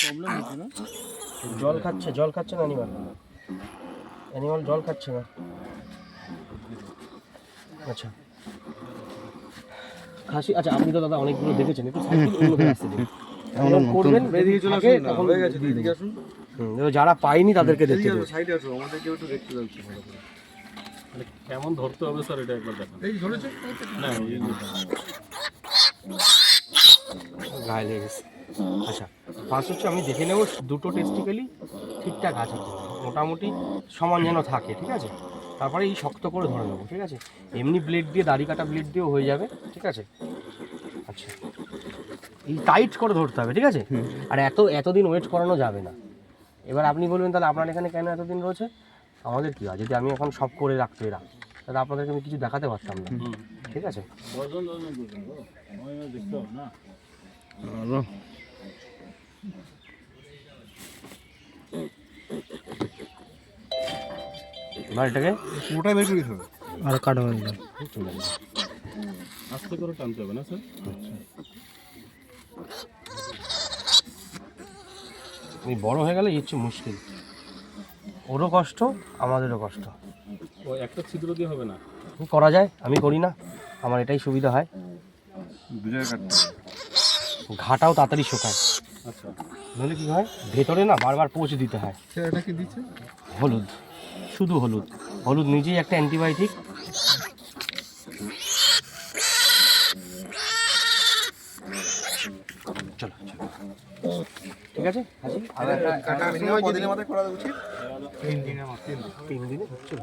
Problem হচ্ছে না? জল খাচ্ছে না অ্যানিমাল জল খাচ্ছে না। আচ্ছা খাসি, আচ্ছা আপনি তো দাদা অনেকগুলো দেখেছেন, একটু সাইকেল অন্যদের আসতে দিন। করবেন বেরিয়ে চলে থাকে আসুন না, তখন হয়ে গেছে, এদিকে আসুন। যারা পায়নি তাদেরকে দেখতে এদিকে দিন। আসুন, সাইডে আসুন, আমাদেরকেও একটু দেখতে দাও একটু ভালো করে। মানে কেমন ধরতে হবে স্যার এটা একবার দেখান। এই ধরেছে না এই গায়ে লেগে গেছে। আচ্ছা ফার্স্ট হচ্ছে আমি দেখে নেব দুটো টেস্টিক্যালি ঠিকঠাক আছে কিনা, মোটামুটি সমান যেন থাকে, ঠিক আছে। তারপরে এই শক্ত করে ধরে নেবো, ঠিক আছে। এমনি ব্লেড দিয়ে, দাড়ি কাটা ব্লেড দিয়েও হয়ে যাবে, ঠিক আছে। আচ্ছা এই টাইট করে ধরতে হবে, ঠিক আছে। আর এতদিন ওয়েট করানো যাবে না। এবার আপনি বলবেন তাহলে আপনার এখানে কেন এতদিন রয়েছে, আমাদের কী হয় যদি আমি এখন সব করে রাখতে এরা, তাহলে আপনাদেরকে আমি কিছু দেখাতে পারতাম না, ঠিক আছে। দেখতে হবে না। এবার এটাকে পুরোটাই বের করে দিতে হবে আর কাটা হয়ে যাবে। আস্তে করে টানতে হবে না স্যার? এই বড় হয়ে গেলে হচ্ছে মুশকিল, ওরও কষ্ট আমাদেরও কষ্ট। ও একটা ছিদ্র দিয়ে হবে না? করা যায়, আমি করি না, আমার এটাই সুবিধা হয়। দু জায়গায় কাটতে হবে। ঘাটাও তাড়াতাড়ি শোকায়, আচ্ছা নইলে কী হয় ভেতরে না বারবার পোঁছ দিতে হয়। স্যার এটা কি দিচ্ছে? হলুদ, শুধু হলুদ, হলুদ নিজেই একটা অ্যান্টিবায়োটিক। চলো ঠিক আছে হাজি, আর একটা কাটা মিনিমাম কদিনের মাথায় করা উচিত? 3 দিনে হচ্ছে ভালো।